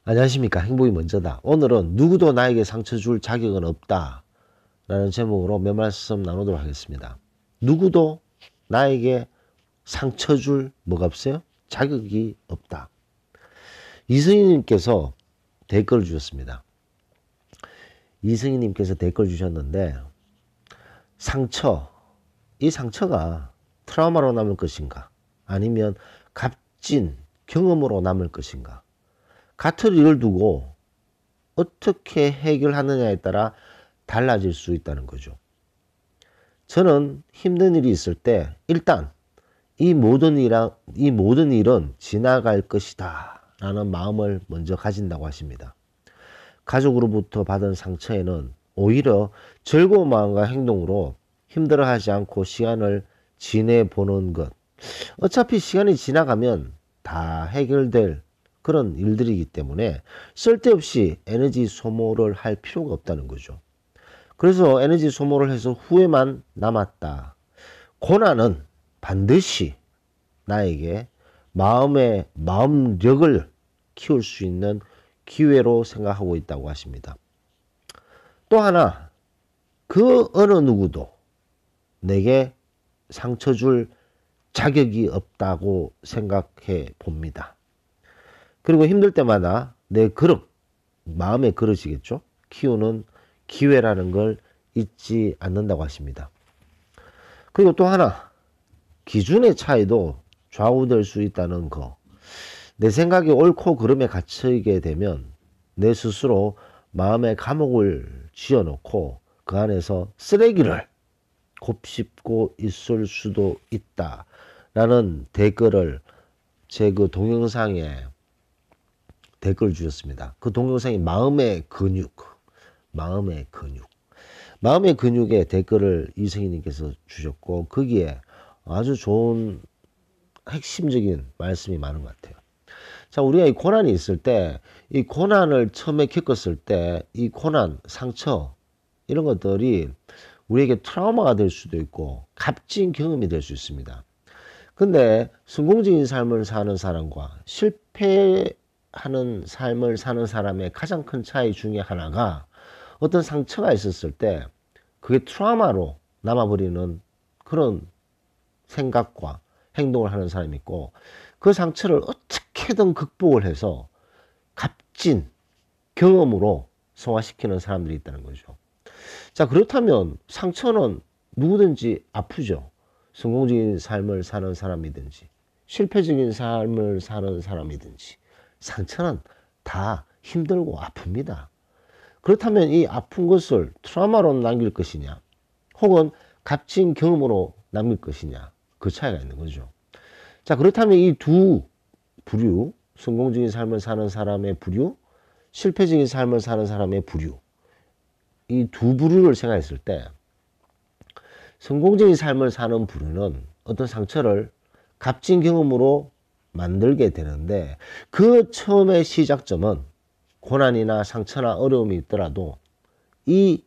안녕하십니까. 행복이 먼저다. 오늘은 누구도 나에게 상처 줄 자격은 없다 라는 제목으로 몇 말씀 나누도록 하겠습니다. 누구도 나에게 상처 줄 뭐가 없어요? 자격이 없다. 이승희님께서 댓글을 주셨습니다. 이승희님께서 댓글 주셨는데, 이 상처가 트라우마로 남을 것인가, 아니면 값진 경험으로 남을 것인가, 같은 일을 두고 어떻게 해결하느냐에 따라 달라질 수 있다는 거죠. 저는 힘든 일이 있을 때 일단 이 모든 일은 지나갈 것이다 라는 마음을 먼저 가진다고 하십니다. 가족으로부터 받은 상처에는 오히려 즐거운 마음과 행동으로 힘들어하지 않고 시간을 지내보는 것, 어차피 시간이 지나가면 다 해결될 그런 일들이기 때문에 쓸데없이 에너지 소모를 할 필요가 없다는 거죠. 그래서 에너지 소모를 해서 후회만 남았다. 고난은 반드시 나에게 마음력을 키울 수 있는 기회로 생각하고 있다고 하십니다. 또 하나, 그 어느 누구도 내게 상처 줄 자격이 없다고 생각해 봅니다. 그리고 힘들 때마다 내 그릇, 마음의 그릇이겠죠, 키우는 기회라는 걸 잊지 않는다고 하십니다. 그리고 또 하나, 기준의 차이도 좌우될 수 있다는 거. 내 생각이 옳고 그름에 갇히게 되면 내 스스로 마음의 감옥을 지어놓고 그 안에서 쓰레기를 곱씹고 있을 수도 있다라는 댓글을 제 그 동영상에 댓글 주셨습니다. 그 동영상이 마음의 근육에 댓글을 이승희님께서 주셨고, 거기에 아주 좋은 핵심적인 말씀이 많은 것 같아요. 자, 우리가 이 고난이 있을 때, 이 고난을 처음에 겪었을 때, 이 고난, 상처, 이런 것들이 우리에게 트라우마가 될 수도 있고, 값진 경험이 될 수 있습니다. 근데 성공적인 삶을 사는 사람과 실패하는 삶을 사는 사람의 가장 큰 차이 중에 하나가, 어떤 상처가 있었을 때 그게 트라우마로 남아버리는 그런 생각과 행동을 하는 사람이 있고, 그 상처를 어떻게든 극복을 해서 값진 경험으로 소화시키는 사람들이 있다는 거죠. 자, 그렇다면 상처는 누구든지 아프죠. 성공적인 삶을 사는 사람이든지 실패적인 삶을 사는 사람이든지 상처는 다 힘들고 아픕니다. 그렇다면 이 아픈 것을 트라우마로 남길 것이냐, 혹은 값진 경험으로 남길 것이냐, 그 차이가 있는 거죠. 자, 그렇다면 이 두 부류, 성공적인 삶을 사는 사람의 부류, 실패적인 삶을 사는 사람의 부류, 이 두 부류를 생각했을 때, 성공적인 삶을 사는 부류는 어떤 상처를 값진 경험으로 만들게 되는데, 그 처음의 시작점은 고난이나 상처나 어려움이 있더라도 이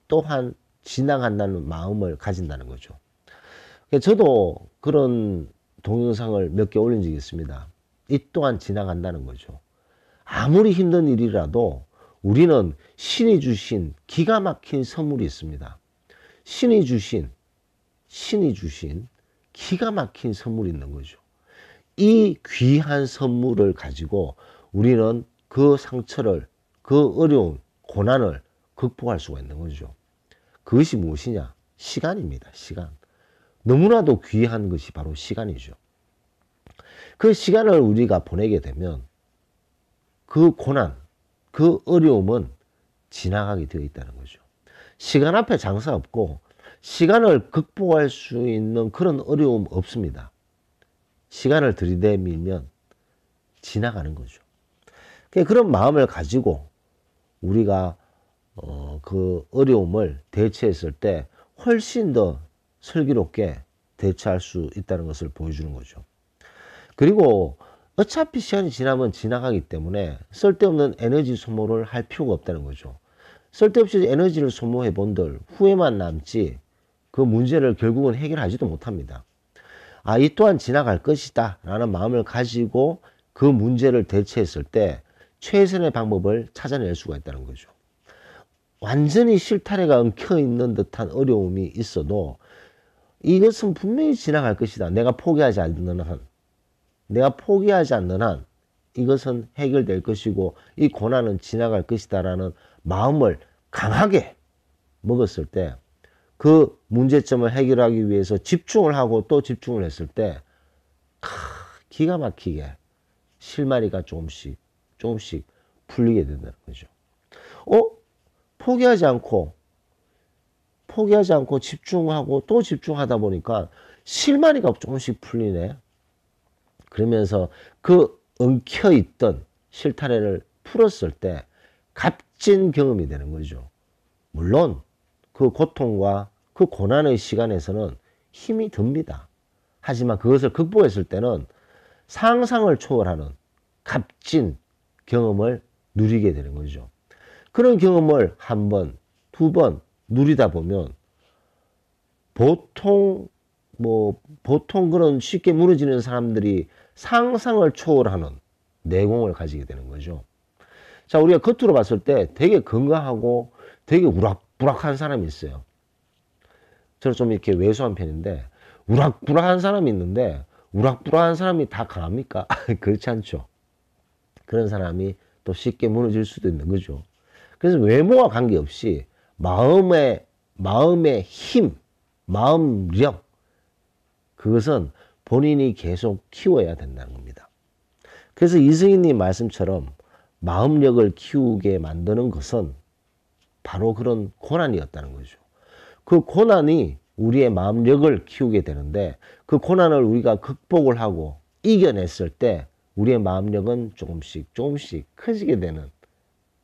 또한 지나간다는 마음을 가진다는 거죠. 저도 그런 동영상을 몇 개 올린 적이 있습니다. 이 또한 지나간다는 거죠. 아무리 힘든 일이라도 우리는 신이 주신 기가 막힌 선물이 있습니다. 신이 주신 기가 막힌 선물이 있는 거죠. 이 귀한 선물을 가지고 우리는 그 상처를, 그 어려운 고난을 극복할 수가 있는 거죠. 그것이 무엇이냐? 시간입니다. 시간. 너무나도 귀한 것이 바로 시간이죠. 그 시간을 우리가 보내게 되면 그 고난, 그 어려움은 지나가게 되어 있다는 거죠. 시간 앞에 장사 없고 시간을 극복할 수 있는 그런 어려움 없습니다. 시간을 들이대밀면 지나가는 거죠. 그런 마음을 가지고 우리가 그 어려움을 대처했을 때 훨씬 더 슬기롭게 대처할 수 있다는 것을 보여주는 거죠. 그리고 어차피 시간이 지나면 지나가기 때문에 쓸데없는 에너지 소모를 할 필요가 없다는 거죠. 쓸데없이 에너지를 소모해 본들 후회만 남지 그 문제를 결국은 해결하지도 못합니다. 이 또한 지나갈 것이다 라는 마음을 가지고 그 문제를 대처했을 때 최선의 방법을 찾아낼 수가 있다는 거죠. 완전히 실타래가 엉켜있는 듯한 어려움이 있어도 이것은 분명히 지나갈 것이다. 내가 포기하지 않는 한. 내가 포기하지 않는 한 이것은 해결될 것이고 이 고난은 지나갈 것이다 라는 마음을 강하게 먹었을 때 그 문제점을 해결하기 위해서 집중을 하고 또 집중을 했을 때 기가 막히게 실마리가 조금씩 풀리게 된다는 거죠. 포기하지 않고 집중하고 또 집중하다 보니까 실마리가 조금씩 풀리네. 그러면서 그 엉켜있던 실타래를 풀었을 때 값진 경험이 되는 거죠. 물론 그 고통과 그 고난의 시간에서는 힘이 듭니다. 하지만 그것을 극복했을 때는 상상을 초월하는 값진 경험을 누리게 되는 거죠. 그런 경험을 한 번, 두 번 누리다 보면 보통 그런 쉽게 무너지는 사람들이 상상을 초월하는 내공을 가지게 되는 거죠. 자, 우리가 겉으로 봤을 때 되게 건강하고 되게 우락부락한 사람이 있어요. 저는 좀 이렇게 왜소한 편인데 우락부락한 사람이 있는데 우락부락한 사람이 다 강합니까? 그렇지 않죠. 그런 사람이 또 쉽게 무너질 수도 있는 거죠. 그래서 외모와 관계없이 마음의 힘, 마음력, 그것은 본인이 계속 키워야 된다는 겁니다. 그래서 이승희님 말씀처럼 마음력을 키우게 만드는 것은 바로 그런 고난이었다는 거죠. 그 고난이 우리의 마음력을 키우게 되는데 그 고난을 우리가 극복을 하고 이겨냈을 때 우리의 마음력은 조금씩 커지게 되는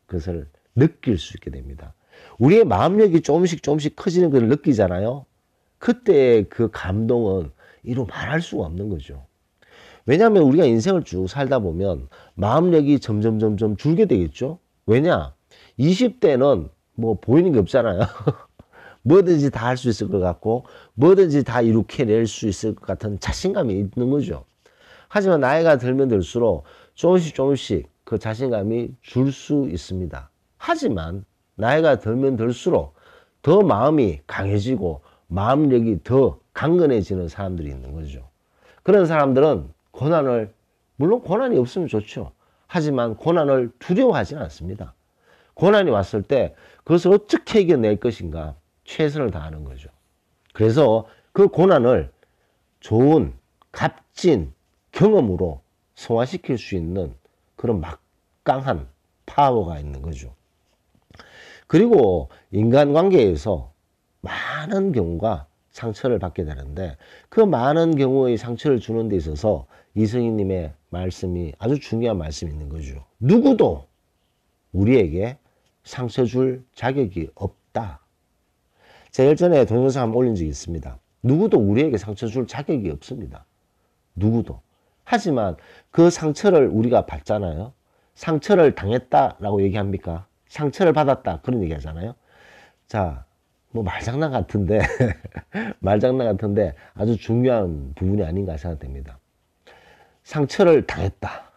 것을 느낄 수 있게 됩니다. 우리의 마음력이 조금씩 커지는 것을 느끼잖아요. 그때의 그 감동은 이루 말할 수가 없는 거죠. 왜냐하면 우리가 인생을 쭉 살다 보면 마음력이 점점 줄게 되겠죠. 왜냐? 20대는 뭐 보이는 게 없잖아요. 뭐든지 다 할 수 있을 것 같고 뭐든지 다 이룩해낼 수 있을 것 같은 자신감이 있는 거죠. 하지만 나이가 들면 들수록 조금씩 그 자신감이 줄 수 있습니다. 하지만 나이가 들면 들수록 더 마음이 강해지고 마음력이 더 강건해지는 사람들이 있는 거죠. 그런 사람들은 물론 고난이 없으면 좋죠. 하지만 고난을 두려워하지는 않습니다. 고난이 왔을 때 그것을 어떻게 이겨낼 것인가 최선을 다하는 거죠. 그래서 그 고난을 좋은 값진 경험으로 소화시킬 수 있는 그런 막강한 파워가 있는 거죠. 그리고 인간관계에서 많은 경우가 상처를 받게 되는데 그 많은 경우의 상처를 주는 데 있어서 이승희님의 말씀이 아주 중요한 말씀이 있는 거죠. 누구도 우리에게 상처 줄 자격이 없다. 제가 예전에 동영상 한번 올린 적이 있습니다. 누구도 우리에게 상처 줄 자격이 없습니다. 누구도. 하지만 그 상처를 우리가 받잖아요. 상처를 당했다라고 얘기합니까? 상처를 받았다 그런 얘기 하잖아요. 자, 뭐 말장난 같은데 아주 중요한 부분이 아닌가 생각됩니다. 상처를 당했다.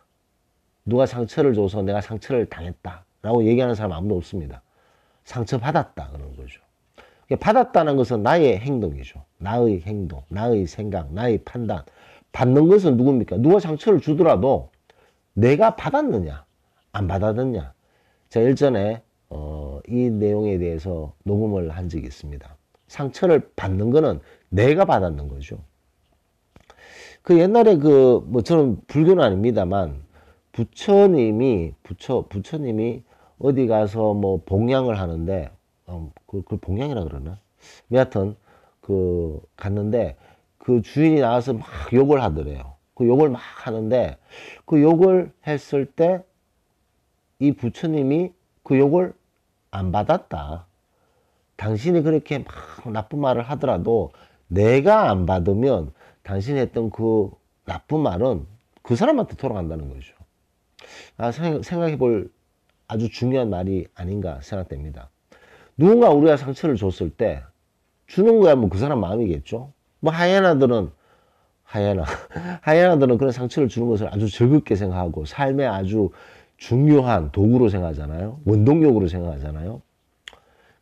누가 상처를 줘서 내가 상처를 당했다 라고 얘기하는 사람 아무도 없습니다. 상처받았다 그러는 거죠. 받았다는 것은 나의 행동이죠. 나의 행동, 나의 생각, 나의 판단. 받는 것은 누굽니까? 누가 상처를 주더라도 내가 받았느냐 안 받았느냐. 제가 일전에 이 내용에 대해서 녹음을 한 적이 있습니다. 상처를 받는 거는 내가 받았는 거죠. 그 옛날에 저는 불교는 아닙니다만 부처님이 어디 가서 뭐 봉양을 하는데 그걸 봉양이라 그러나? 여하튼 갔는데 그 주인이 나와서 막 욕을 하더래요. 그 욕을 막 하는데 그 욕을 했을 때 이 부처님이 그 욕을 안 받았다. 당신이 그렇게 막 나쁜 말을 하더라도 내가 안 받으면 당신이 했던 그 나쁜 말은 그 사람한테 돌아간다는 거죠. 생각해 볼 아주 중요한 말이 아닌가 생각됩니다. 누군가 우리가 상처를 줬을 때 주는 거야 뭐 그 사람 마음이겠죠. 뭐 하이에나들은 그런 상처를 주는 것을 아주 즐겁게 생각하고 삶에 아주 중요한 도구로 생각하잖아요. 원동력으로 생각하잖아요.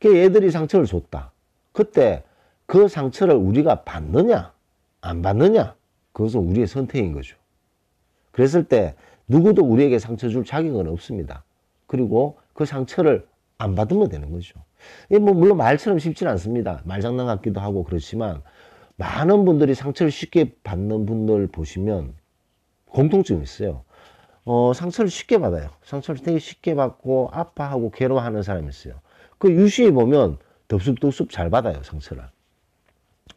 그 얘들이 상처를 줬다. 그때 그 상처를 우리가 받느냐 안 받느냐, 그것은 우리의 선택인 거죠. 그랬을 때 누구도 우리에게 상처 줄 자격은 없습니다. 그리고 그 상처를 안 받으면 되는 거죠. 이게 뭐 물론 말처럼 쉽지는 않습니다. 말장난 같기도 하고 그렇지만 많은 분들이 상처를 쉽게 받는 분들 보시면 공통점이 있어요. 상처를 쉽게 받아요. 상처를 되게 쉽게 받고 아파하고 괴로워하는 사람이 있어요. 그 유시에 보면 덥석덥석 잘 받아요, 상처를.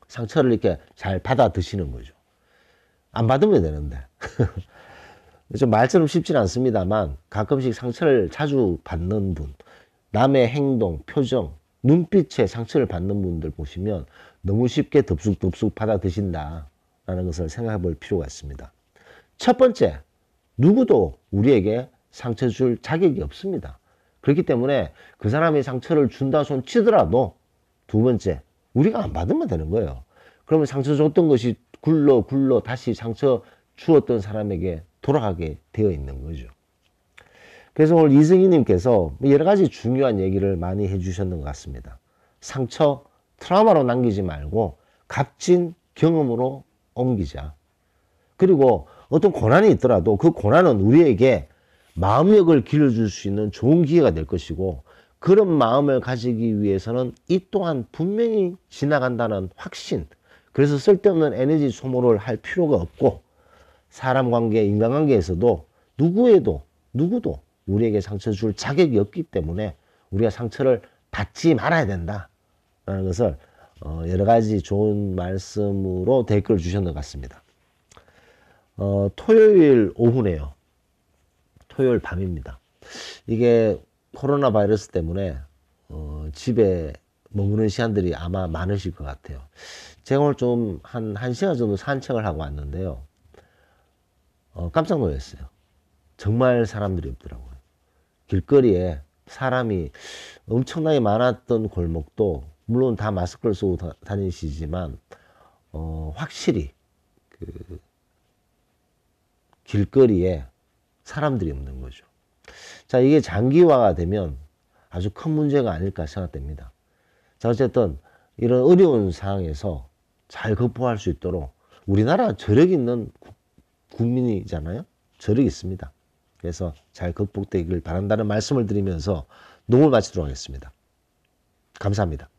상처를 이렇게 잘 받아 드시는 거죠. 안 받으면 되는데. 좀 말처럼 쉽지는 않습니다만 가끔씩 상처를 자주 받는 분, 남의 행동, 표정, 눈빛에 상처를 받는 분들 보시면 너무 쉽게 덥석덥석 받아 드신다라는 것을 생각해 볼 필요가 있습니다. 첫 번째, 누구도 우리에게 상처 줄 자격이 없습니다. 그렇기 때문에 그 사람이 상처를 준다 손 치더라도 두 번째, 우리가 안 받으면 되는 거예요. 그러면 상처 줬던 것이 굴러 다시 상처 주었던 사람에게 돌아가게 되어 있는 거죠. 그래서 오늘 이승희님께서 여러 가지 중요한 얘기를 많이 해주셨는 것 같습니다. 상처, 트라우마로 남기지 말고 값진 경험으로 옮기자. 그리고 어떤 고난이 있더라도 그 고난은 우리에게 마음력을 길러줄 수 있는 좋은 기회가 될 것이고, 그런 마음을 가지기 위해서는 이 또한 분명히 지나간다는 확신, 그래서 쓸데없는 에너지 소모를 할 필요가 없고, 사람 관계, 인간관계에서도 누구도 우리에게 상처 줄 자격이 없기 때문에 우리가 상처를 받지 말아야 된다라는 것을 여러 가지 좋은 말씀으로 댓글을 주셨는 것 같습니다. 토요일 오후네요. 토요일 밤입니다. 이게 코로나 바이러스 때문에 집에 머무는 시간들이 아마 많으실 것 같아요. 제가 오늘 좀 한 1시간 정도 산책을 하고 왔는데요. 깜짝 놀랐어요. 정말 사람들이 없더라고요. 길거리에 사람이 엄청나게 많았던 골목도 물론 다 마스크를 쓰고 다니시지만 확실히 그 길거리에 사람들이 없는 거죠. 자, 이게 장기화가 되면 아주 큰 문제가 아닐까 생각됩니다. 자, 어쨌든 이런 어려운 상황에서 잘 극복할 수 있도록, 우리나라 저력 있는 국민이잖아요. 저력이 있습니다. 그래서 잘 극복되길 바란다는 말씀을 드리면서 녹음을 마치도록 하겠습니다. 감사합니다.